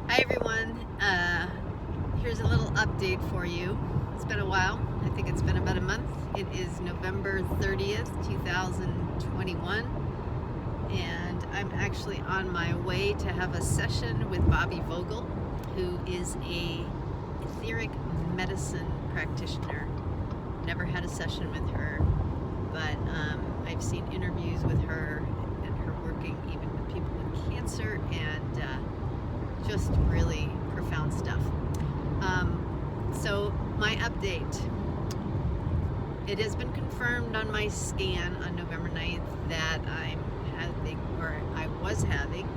Hi everyone, here's a little update for you. It's been a while, I think it's been about a month. It is November 30th, 2021, and I'm actually on my way to have a session with Bobby Vogel, who is a etheric medicine practitioner. Never had a session with her, but I've seen interviews with her and her working even with people with cancer and just really profound stuff. So my update, it has been confirmed on my scan on November 9th that I was having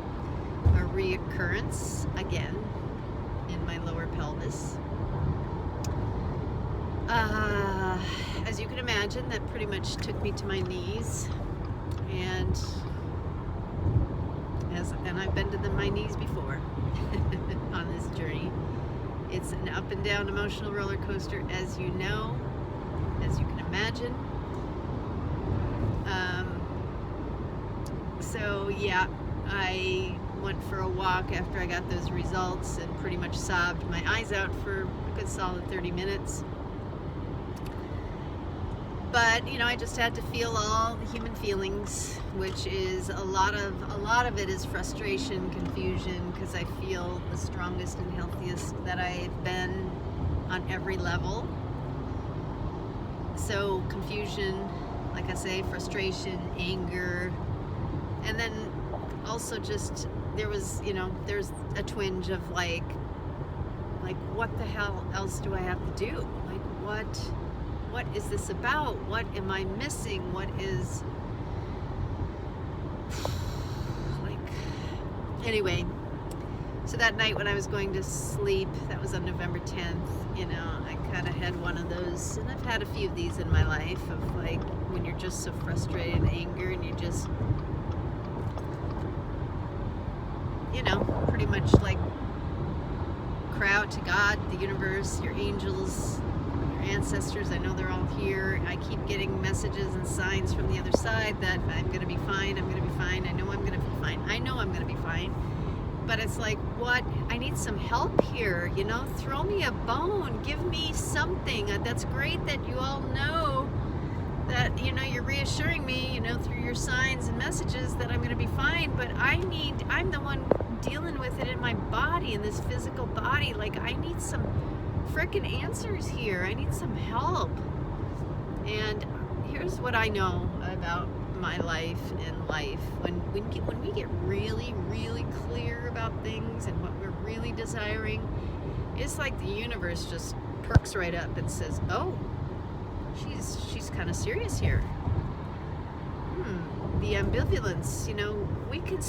a reoccurrence again in my lower pelvis. As you can imagine, that pretty much took me to my knees, and I've been to my knees before on this journey. It's an up and down emotional roller coaster, as you know, as you can imagine. So yeah, I went for a walk after I got those results and pretty much sobbed my eyes out for a good solid 30 minutes. But I just had to feel all the human feelings, which is a lot of it is frustration, confusion, because I feel the strongest and healthiest that I've been on every level. So confusion, like I say, frustration, anger, and then also just there's a twinge of like what the hell else do I have to do? Like what is this about? What am I missing? What is anyway, so that night when I was going to sleep, that was on November 10th, I kind of had one of those, and I've had a few of these in my life, of like when you're just so frustrated and angry and you just pretty much like cry out to God, the universe, your angels, ancestors. I know they're all here. I keep getting messages and signs from the other side that I'm going to be fine. I'm going to be fine. I know I'm going to be fine. I know I'm going to be fine. But it's like, what? I need some help here. Throw me a bone. Give me something. That's great that you all know that, you're reassuring me, through your signs and messages that I'm going to be fine. But I'm the one dealing with it in my body, in this physical body. Like, I need some frickin' answers here. I need some help. And here's what I know about my life and life. When we get really, really clear about things and what we're really desiring, it's like the universe just perks right up and says, oh, she's kind of serious here. The ambivalence, we could,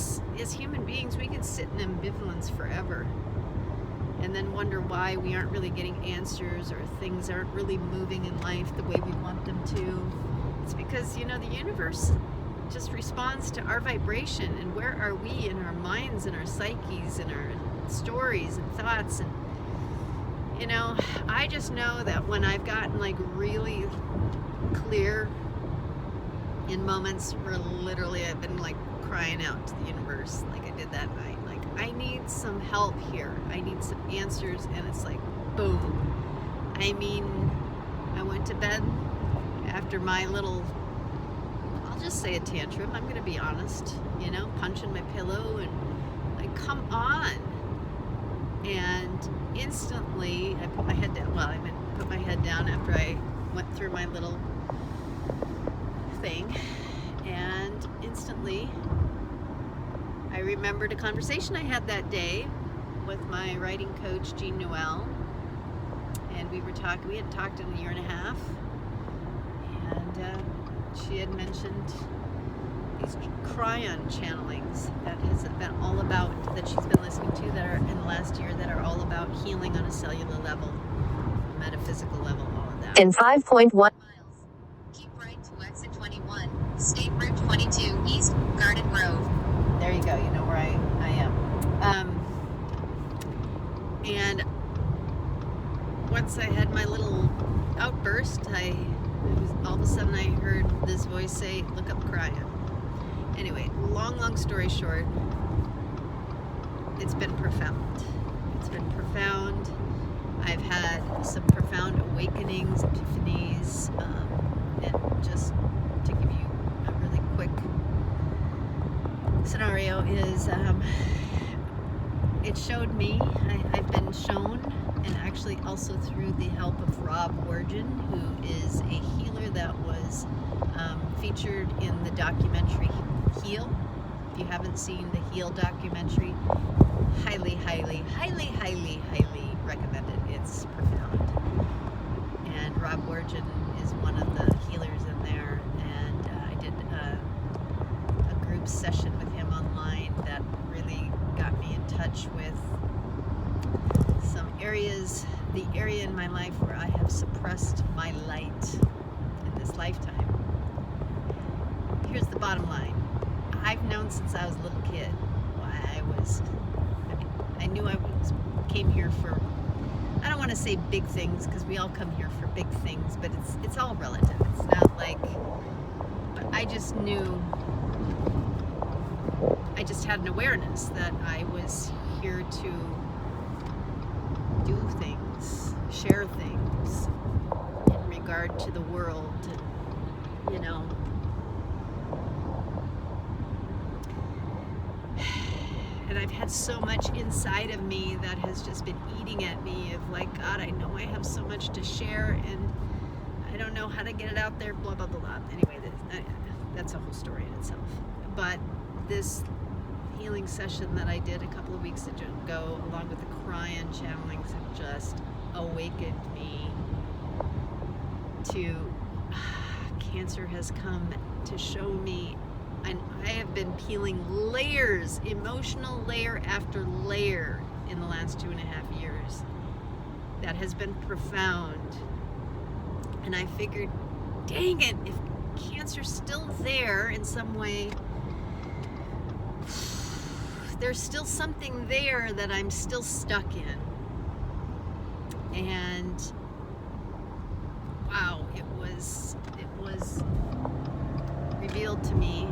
as human beings, we could sit in ambivalence forever and then wonder why we aren't really getting answers or things aren't really moving in life the way we want them to. It's because, the universe just responds to our vibration, and where are we in our minds and our psyches and our stories and thoughts. And, I just know that when I've gotten like really clear in moments where literally I've been like crying out to the universe, like I did that night, like I need some help here, I need some answers, and it's like boom. I went to bed after my little, I'll just say a tantrum, I'm gonna be honest, punching my pillow and like, come on. And instantly I put my head down. Well, I meant put my head down after I went through my little thing, and instantly I remembered a conversation I had that day with my writing coach, Jean Noel, and we hadn't talked in a year and a half, and she had mentioned these cryon channelings that has been all about, that she's been listening to, that are in the last year, that are all about healing on a cellular level, metaphysical level, all of that. In 5.1 miles, keep right to exit 21, State Route 22 East, Garden Grove. There you go, you know where I am. And once I had my little outburst, all of a sudden I heard this voice say, look up cryon. Anyway, long story short, it's been profound. It's been profound. I've had some profound awakenings, epiphanies, and just to give you a really quick scenario is it showed me, I've been shown, and actually also through the help of Rob Wargen, who is a healer that was featured in the documentary Heal. If you haven't seen the Heal documentary, highly recommend it. It's profound. And Rob Wargen is one of the healers in there, and I did a group session with him online that really got me in touch with some areas, the area in my life where I have suppressed my light in this lifetime. Here's the bottom line. I've known since I was a little kid. I knew I came here for, I don't want to say big things, because we all come here for big things, but it's all relative. It's not like, but I just knew, I just had an awareness that I was here to do things, share things in regard to the world, and, you know, and I've had so much inside of me that has just been eating at me of like, God, I know I have so much to share and I don't know how to get it out there, blah, blah, blah, blah. Anyway, that's a whole story in itself. But this healing session that I did a couple of weeks ago, along with the Cryon channelings, have just awakened me to, cancer has come to show me. And I have been peeling layers, emotional layer after layer in the last 2.5 years. That has been profound. And I figured, dang it, if cancer's still there in some way, there's still something there that I'm still stuck in. And wow, it was revealed to me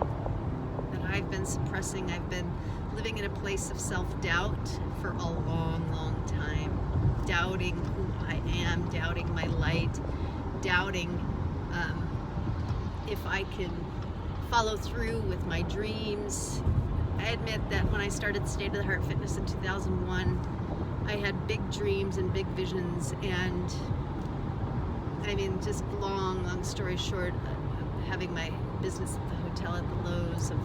that I've been suppressing. I've been living in a place of self-doubt for a long time, doubting who I am, doubting my light, doubting if I can follow through with my dreams. I admit that when I started State of the Heart Fitness in 2001, I had big dreams and big visions, and I mean, just long story short, having my business at the hotel at the Lowe's, of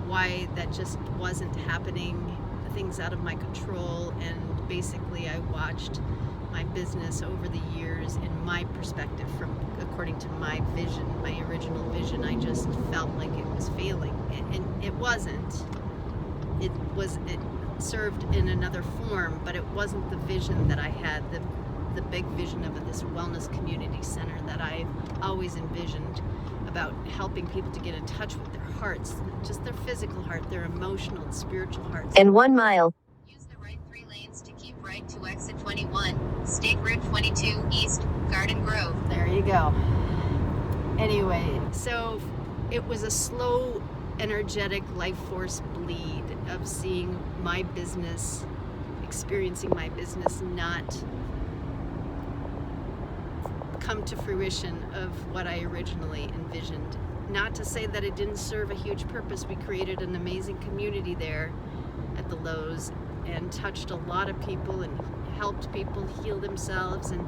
why that just wasn't happening, things out of my control, and basically I watched my business over the years in my perspective, from according to my vision, my original vision. I just felt like it was failing, and it wasn't. It served in another form, but it wasn't the vision that I had, the big vision of this wellness community center that I always envisioned, about helping people to get in touch with their hearts, just their physical heart, their emotional and spiritual hearts. In 1 mile, Use the right 3 lanes to keep right to exit 21, State Route 22 East, Garden Grove. There you go. Anyway, so it was a slow, energetic life force bleed of seeing my business, experiencing my business not come to fruition of what I originally envisioned. Not to say that it didn't serve a huge purpose. We created an amazing community there at the Lowe's and touched a lot of people and helped people heal themselves and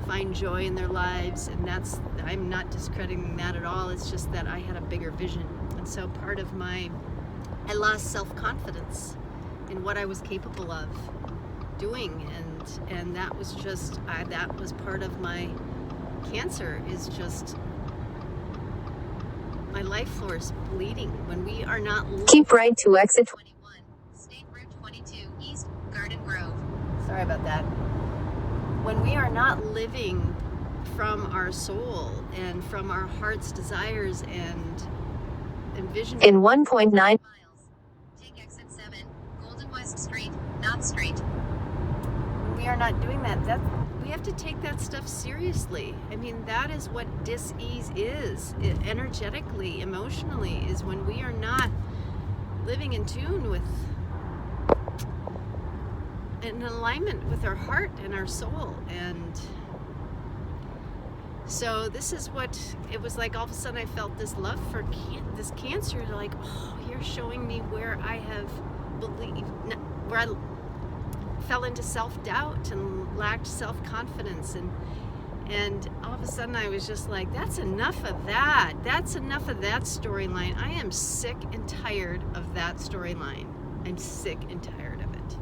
find joy in their lives, and that's, I'm not discrediting that at all. It's just that I had a bigger vision, and so part of I lost self-confidence in what I was capable of doing, and that was just that was part of my cancer, is just my life force bleeding. When we are not keep right to exit 21, State Route 22 East, Garden Grove. sorry about that. When we are not living from our soul and from our heart's desires and envisioning in 1.9 miles. Take exit 7, Golden West Street, Knott Street. when we are not doing that, we have to take that stuff seriously. I mean, that is what dis-ease is, energetically, emotionally, is when we are not living in tune with in alignment with our heart and our soul. And so this is what it was like. All of a sudden I felt this love for this cancer, like, oh, you're showing me where I have believed, where I fell into self-doubt and lacked self-confidence, and all of a sudden I was just like, that's enough of that. That's enough of that storyline. I am sick and tired of that storyline. I'm sick and tired of it.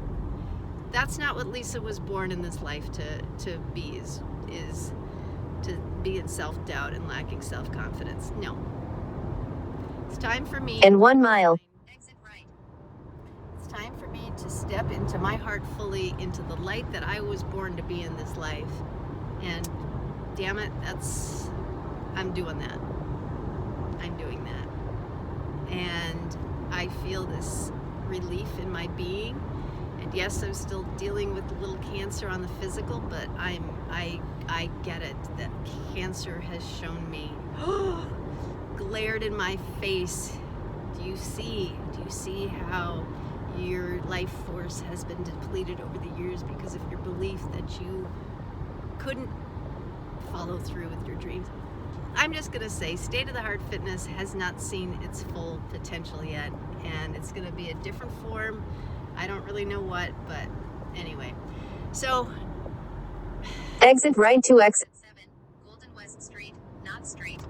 That's not what Lisa was born in this life to be, is to be in self-doubt and lacking self-confidence. No. It's time for me. In 1 mile. Exit right. It's time for me to step into my heart fully, into the light that I was born to be in this life. And damn it, I'm doing that. I'm doing that. And I feel this relief in my being. And yes, I'm still dealing with a little cancer on the physical, but I get it, that cancer has shown me, glared in my face. Do you see how your life force has been depleted over the years because of your belief that you couldn't follow through with your dreams? I'm just gonna say, State of the Heart Fitness has not seen its full potential yet, and it's gonna be a different form. I don't really know what, but anyway. So Exit right to exit. 7, Golden West Street, not Street.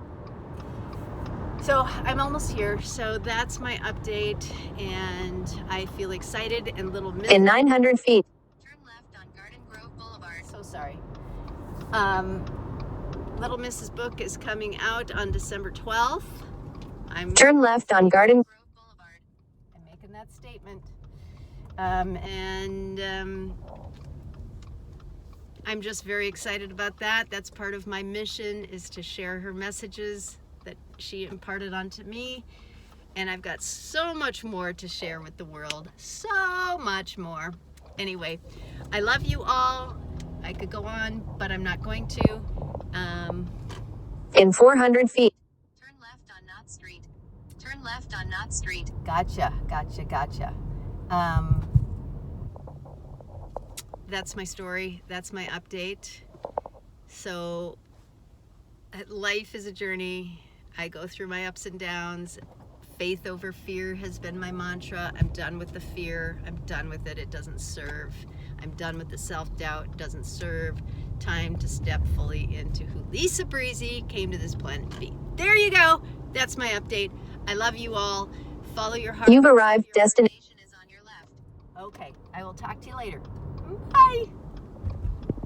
So I'm almost here. So that's my update, and I feel excited and little miserable. In 900 feet. Turn left on Garden Grove Boulevard. So sorry. Little Mrs. Book is coming out on December 12th. I'm Turn left on Garden. Grove Boulevard. I'm making that statement. I'm just very excited about that. That's part of my mission, is to share her messages that she imparted onto me. And I've got so much more to share with the world. So much more. Anyway, I love you all. I could go on, but I'm not going to. In 400 feet. Turn left on Knott Street. Turn left on Knott Street. Gotcha. That's my story. That's my update. So life is a journey. I go through my ups and downs. Faith over fear has been my mantra. I'm done with the fear. I'm done with it. It doesn't serve. I'm done with the self-doubt. It doesn't serve. Time to step fully into who Lisa Breezy came to this planet to be. There you go. That's my update. I love you all. Follow your heart. You've arrived. Your Destination. destination is on your left. Okay. I will talk to you later. Bye.